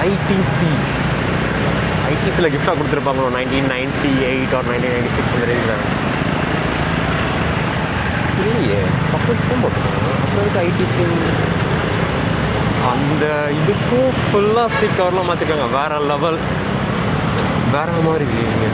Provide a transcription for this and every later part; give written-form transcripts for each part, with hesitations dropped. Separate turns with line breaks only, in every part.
ITC. ஐடிசியில் கிஃப்டாக கொடுத்துருப்பாங்களோ 1998 or 1996 அந்த range தான். இல்லையே கப்பல்ஸ் தான் போட்டுருக்காங்க. அப்புறம் இருக்கு ஐடிசி. அந்த இதுக்கும் ஃபுல்லாக சீட் கவர்லாம் மாற்றிருக்காங்க. வேறு லெவல், வேறு மாதிரி செய்யுங்க.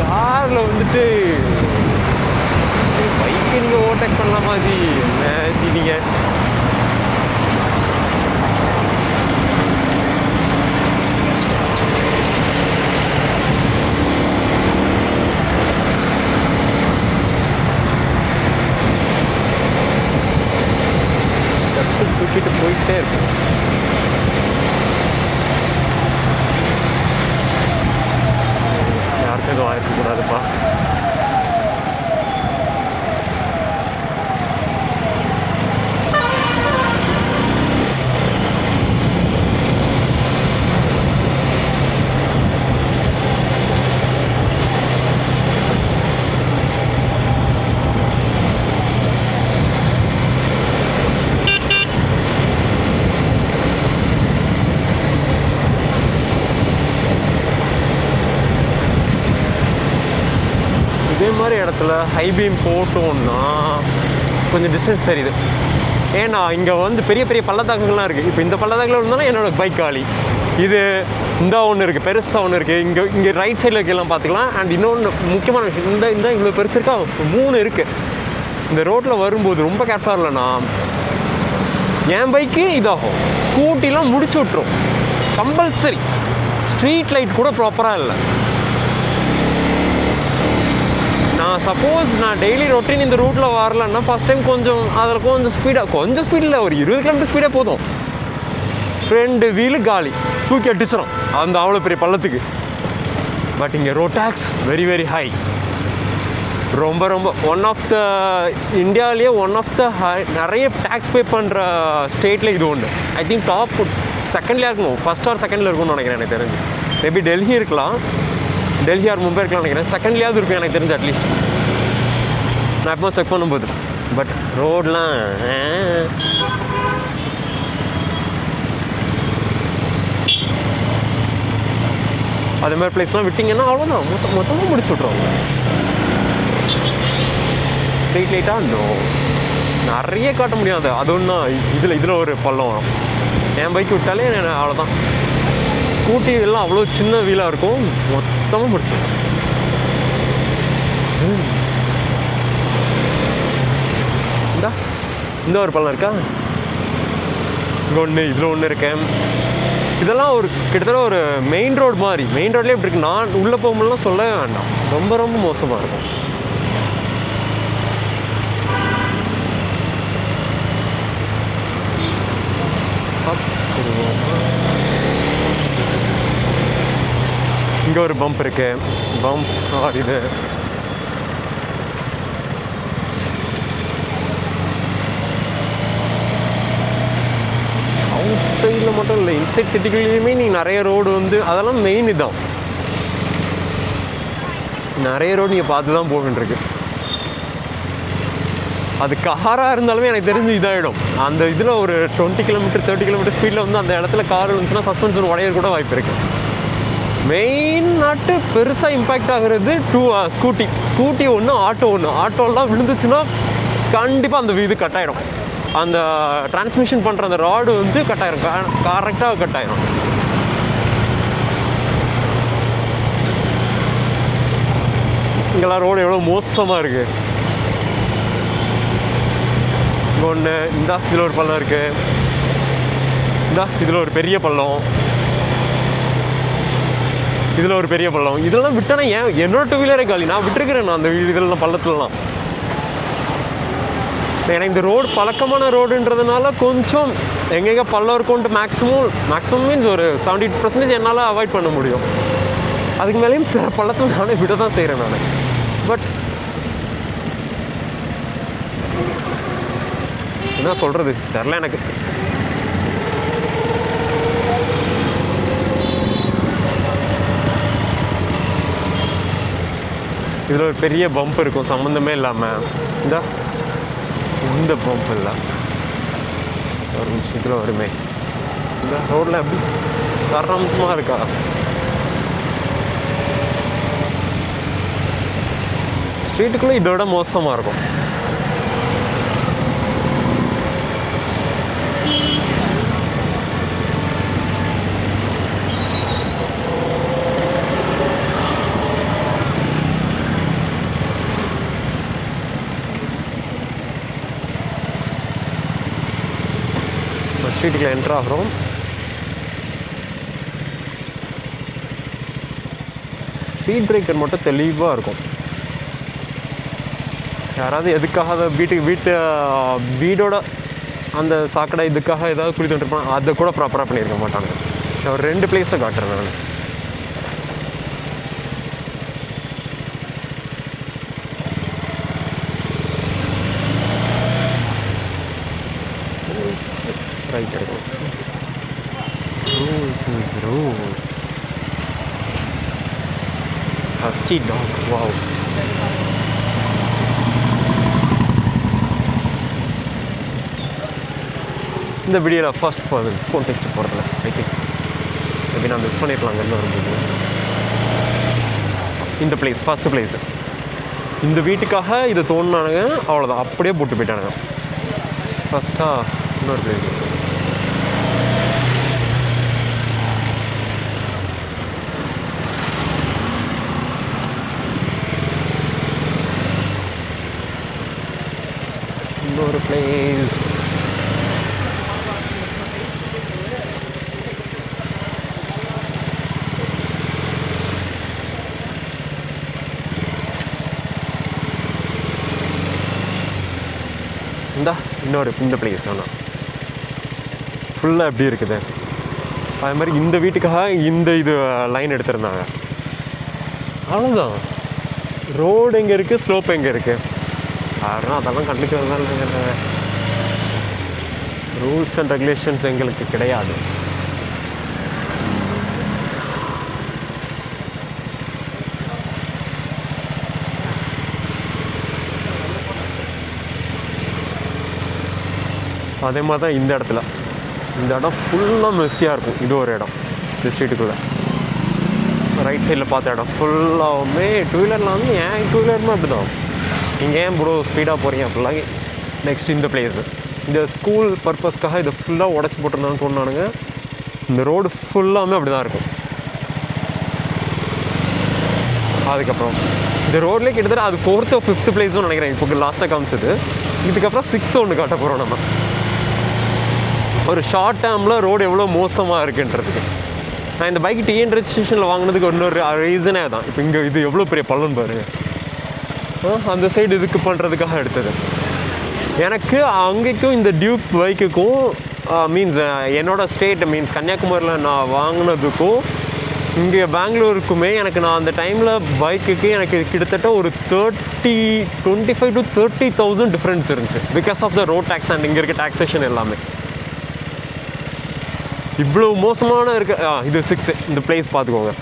காரில் வந்துட்டு பைக்கை நீங்கள் ஓவர்டேக் பண்ணலாமா? ஜி என்ன ஜி நீங்கள் தூக்கிட்டு போயிட்டே இருக்கும். யாருக்கும் எதுவும் ஆயிருக்கக்கூடாதுப்பா. இதே மாதிரி இடத்துல ஹை பீம் போட்டோன்னா கொஞ்சம் டிஸ்டன்ஸ் தெரியுது. ஏன்னா இங்கே வந்து பெரிய பெரிய பள்ளத்தாக்குகள்லாம் இருக்குது. இப்போ இந்த பள்ளத்தாக்கில் இருந்தாலும் என்னோடய பைக் காலி. இது இந்த ஒன்று இருக்குது, பெருசாக ஒன்று இருக்குது. இங்கே ரைட் சைடில் இருக்கலாம் பார்த்துக்கலாம். அண்ட் இன்னொன்று முக்கியமான விஷயம், இந்த இவ்வளோ பெருசு இருக்கா, 3 இருக்குது. இந்த ரோட்டில் வரும்போது ரொம்ப கேர்ஃபுல்லாக இல்லைண்ணா என் பைக்கு இதாகும். ஸ்கூட்டிலாம் முடிச்சு விட்ரும் கம்பல்சரி. ஸ்ட்ரீட் லைட் கூட ப்ராப்பராக இல்லை. நான் சப்போஸ் நான் டெய்லி ரொட்டீன் இந்த ரூட்டில் வரலன்னா ஃபஸ்ட் டைம் அதில் கொஞ்சம் ஸ்பீடில் ஒரு 20 கிலோமீட்டர் ஸ்பீடே போதும். ஃப்ரெண்டு வீலு காலி, தூக்கி அடிச்சிடும் அந்த அவ்வளோ பெரிய பள்ளத்துக்கு. பட் இங்கே road tax very very high. ரொம்ப ஒன் ஆஃப் த இந்தியாவிலேயே ஒன் ஆஃப் த நிறைய டேக்ஸ் பே பண்ணுற ஸ்டேட்டில் இது ஒன்று. ஐ திங்க் டாப் செகண்ட்லேயே இருக்கணும், ஃபஸ்ட் ஆர் செகண்டில் இருக்கும்னு நினைக்கிறேன். எனக்கு தெரிஞ்சு மேபி டெல்லி இருக்கலாம், டெல்லி ஆர் மும்பை இருக்கலாம் நினைக்கிறேன். செகண்ட்லேயாவது இருக்கும் எனக்கு தெரிஞ்சு அட்லீஸ்ட். நான் எப்போ செக் பண்ணும்போது. பட் ரோடெலாம் அதே மாதிரி பிளேஸ்லாம் விட்டிங்கன்னா அவ்வளோதான், மொத்தமாக முடிச்சு விட்ருவாங்க. ஸ்ட்ரீட் லைட்டாக நிறைய காட்ட முடியாது. அது ஒன்றா இதில் ஒரு பள்ளம் வரும். என் பைக்கு விட்டாலே அவ்வளோதான். ஸ்கூட்டி எல்லாம் அவ்வளோ சின்ன வீலாக இருக்கும், மொத்தமாக முடிச்சிடும். இந்த ஒரு பள்ளம் இருக்கா, இங்கே ஒன்று, இதில் ஒன்று இருக்கேன். இதெல்லாம் ஒரு கிட்டத்தட்ட ஒரு மெயின் ரோடு மாதிரி. மெயின் ரோட்லேயே இப்படி இருக்கு. நான் உள்ளே போகும்போதுலாம் சொல்லவே வேண்டாம், ரொம்ப மோசமாக இருக்கும். இங்கே ஒரு பம்ப் இருக்கு. பம்ப் இது அவுட் சைடில் மட்டும் இல்லை, இன்சைட் சிட்டிக்குள்ளேயுமே நீ நிறைய ரோடு வந்து அதெல்லாம் மெயின். இதுதான் நிறைய ரோடு நீங்கள் பார்த்து தான் போக வேண்டியிருக்கு. அது காராக இருந்தாலுமே எனக்கு தெரிஞ்சு இதாகிடும். அந்த இதில் ஒரு 20 கிலோமீட்டர் 30 கிலோமீட்டர் ஸ்பீடில் வந்து அந்த இடத்துல கார் வந்துச்சுன்னா சஸ்பென்ஷன் உடைய கூட வாய்ப்பு இருக்குது. மெயின் நாட்டு பெருசாக இம்பேக்ட் ஆகிறது ஸ்கூட்டி ஒன்று, ஆட்டோ ஒன்று. ஆட்டோலாம் விழுந்துச்சுன்னா கண்டிப்பாக அந்த இது கட் ஆகிடும். அந்த டிரான்ஸ்மிஷன் பண்ணுற அந்த ராடு வந்து கட் ஆகிடும், கரெக்டாக கட் ஆகிடும். இங்கெல்லாம் ரோடு எவ்வளோ மோசமாக இருக்குது. இங்கே ஒன்று, இந்தா இதில் ஒரு பள்ளம் இருக்குது, இந்தா இதில் ஒரு பெரிய பள்ளம், இதில் ஒரு பெரிய பள்ளம். இதெல்லாம் விட்டேன்னா என்னோட 2 வீலரே காலி. நான் விட்டுருக்கிறேன் நான் அந்த இதெல்லாம் பள்ளத்துலலாம். ஏன்னா இந்த ரோடு பழக்கமான ரோடுன்றதுனால கொஞ்சம் எங்கெங்கே பள்ளம் இருக்கும்ட்டு மேக்ஸிமம் மீன்ஸ் ஒரு 70% என்னால் அவாய்ட் பண்ண முடியும். அதுக்கு மேலேயும் சில பள்ளத்தில் நானே விட தான் செய்கிறேன் நான். பட் என்ன சொல்கிறது தெரில எனக்கு. இதில் ஒரு பெரிய பம்ப் இருக்கும் சம்மந்தமே இல்லாமல். இந்த பம்ப் இல்லை, ஒரு நிமிஷத்தில் வருமே. இந்த ரோட்டில் எப்படி தரமாக இருக்கா? ஸ்ட்ரீட்டுக்குள்ளே இதோட மோசமாக இருக்கும். ஸ்ட்ரீட்டுக்குள்ள என்ட்ரு ஆகிறோம். ஸ்பீட் பிரேக்கர் மட்டும் தெளிவாக இருக்கும். யாராவது எதுக்காக வீடோட அந்த சாக்கடை இதுக்காக ஏதாவது குழி தோண்டிருப்பாங்க, அதை கூட ப்ராப்பராக பண்ணியிருக்க மாட்டாங்க. நான் ஒரு 2 பிளேஸில் காட்டுறேன் நான். ரைட் எடுக்கும். Roads. Husky dog. Wow. இந்த வீடியோவில் ஃபர்ஸ்ட் ஃபோன் டெஸ்ட் போகிறதில்ல. ஐ திங்க் மேபி நான் மிஸ் பண்ணிடலாங்க வரும்போது. இந்த பிளேஸ் ஃபஸ்ட்டு பிளேஸு. இந்த வீட்டுக்காக இதை தோணுனானுங்க, அவ்வளோதான், அப்படியே போட்டு போயிட்டானுங்க. ஃபஸ்ட்டாக இன்னொரு பிளேஸ் இருக்குது. இன்னொரு பிளேஸ். இந்த பிளேஸ் ஆனால் ஃபுல்லாக எப்படி இருக்குது. அது மாதிரி இந்த வீட்டுக்காக இது லைன் எடுத்திருந்தாங்க, அவ்வளோதான். ரோடு எங்கே இருக்குது, ஸ்லோப் எங்கே இருக்குது, யாரும் அதெல்லாம் கண்டுக்கிறது தான் இல்லைங்க. ரூல்ஸ் அண்ட் ரெகுலேஷன்ஸ் எங்களுக்கு கிடையாது. அதே மாதிரி தான் இந்த இடம் ஃபுல்லாக மெஸ்ஸியாக இருக்கும். இது ஒரு இடம், இந்த ஸ்ட்ரீட்டுக்குள்ளே ரைட் சைடில் பார்த்த இடம் ஃபுல்லாகவுமே 2 வீலரில் வந்து ஏன் 2 வீலருமே அப்படி தான். நீங்கள் ஏன் ப்ரோ ஸ்பீடாக போகிறீங்க அப்படிலாம். நெக்ஸ்ட் இந்த பிளேஸு, இந்த ஸ்கூல் பர்பஸ்க்காக இதை ஃபுல்லாக உடச்சி போட்டிருந்தான்னு தோணுனானுங்க. இந்த ரோடு ஃபுல்லாமே அப்படி தான் இருக்கும். அதுக்கப்புறம் இந்த ரோட்லேயே கிட்டத்தட்ட அது 4th or 5th பிளேஸ்னு நினைக்கிறேன் இப்போ லாஸ்ட்டாக காமிச்சது. இதுக்கப்புறம் 6th ஒன்று காட்ட போகிறோம் நம்ம. ஒரு ஷார்ட் டேர்மில் ரோடு எவ்வளோ மோசமாக இருக்குன்றதுக்கு. நான் இந்த பைக் டிஎன் ரெஜிஸ்ட்ரேஷனில் வாங்கினதுக்கு இன்னொரு ரீசனே தான். இப்போ இங்கே இது எவ்வளோ பெரிய பள்ளம் பாருங்க. அந்த சைடு இதுக்கு பண்ணுறதுக்காக எடுத்தது. எனக்கு அங்கேக்கும் இந்த டியூக் பைக்குக்கும் மீன்ஸ் என்னோடய ஸ்டேட் மீன்ஸ் கன்னியாகுமரியில் நான் வாங்கினதுக்கும் இங்கே பெங்களூருக்குமே எனக்கு நான் அந்த டைமில் பைக்குக்கு எனக்கு கிட்டத்தட்ட ஒரு 25,000 to 30,000 டிஃப்ரென்ஸ் இருந்துச்சு. Because of the road tax and இங்கே இருக்க டாக்ஸேஷன் எல்லாமே இவ்வளோ மோசமான இருக்கு. இது 6 இந்த பிளேஸ் பார்த்துக்கோங்க,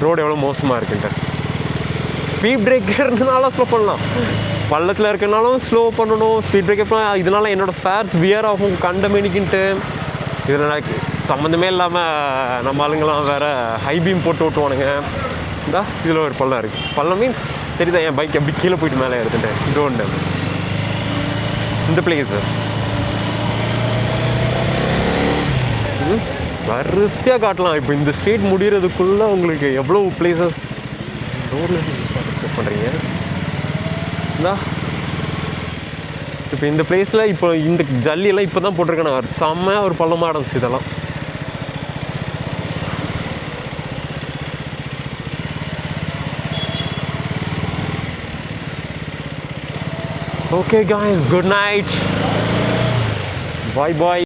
ரோடு எவ்வளோ மோசமாக இருக்குன்ட்டு. ஸ்பீட் பிரேக்கர்னால ஸ்லோ பண்ணலாம், பள்ளத்தில் இருக்கிறனாலும் ஸ்லோ பண்ணணும். ஸ்பீட் பிரேக்கர் இதனால் என்னோடய ஸ்பேர்ஸ் வியர் ஆகும் கண்டமேனிக்கின்ட்டு. இதில் சம்மந்தமே இல்லாமல் நம்ம ஆளுங்களாம் வேறு ஹை பீம் போட்டு ஓட்டுவானுங்க. இதில் ஒரு பள்ளம் இருக்குது. பள்ளம் மீன்ஸ் தெரியுதா என் பைக் எப்படி கீழே போயிட்டு மேலே எடுத்துட்டேன். இது ஒன்று இந்த பிளேஸு வரிசையாக காட்டலாம். இப்போ இந்த ஸ்ட்ரீட் முடிகிறதுக்குள்ளே உங்களுக்கு எவ்வளோ பிளேசஸ் ரோடில் டிஸ்கஸ் பண்ணுறீங்க. இப்போ இந்த பிளேஸில் இப்போ இந்த ஜல்லியெல்லாம் இப்போ தான் போட்டிருக்கேன். செம்மையாக ஒரு பள்ளமாக இருந்துச்சு இதெல்லாம். Okay guys, good night. Bye bye.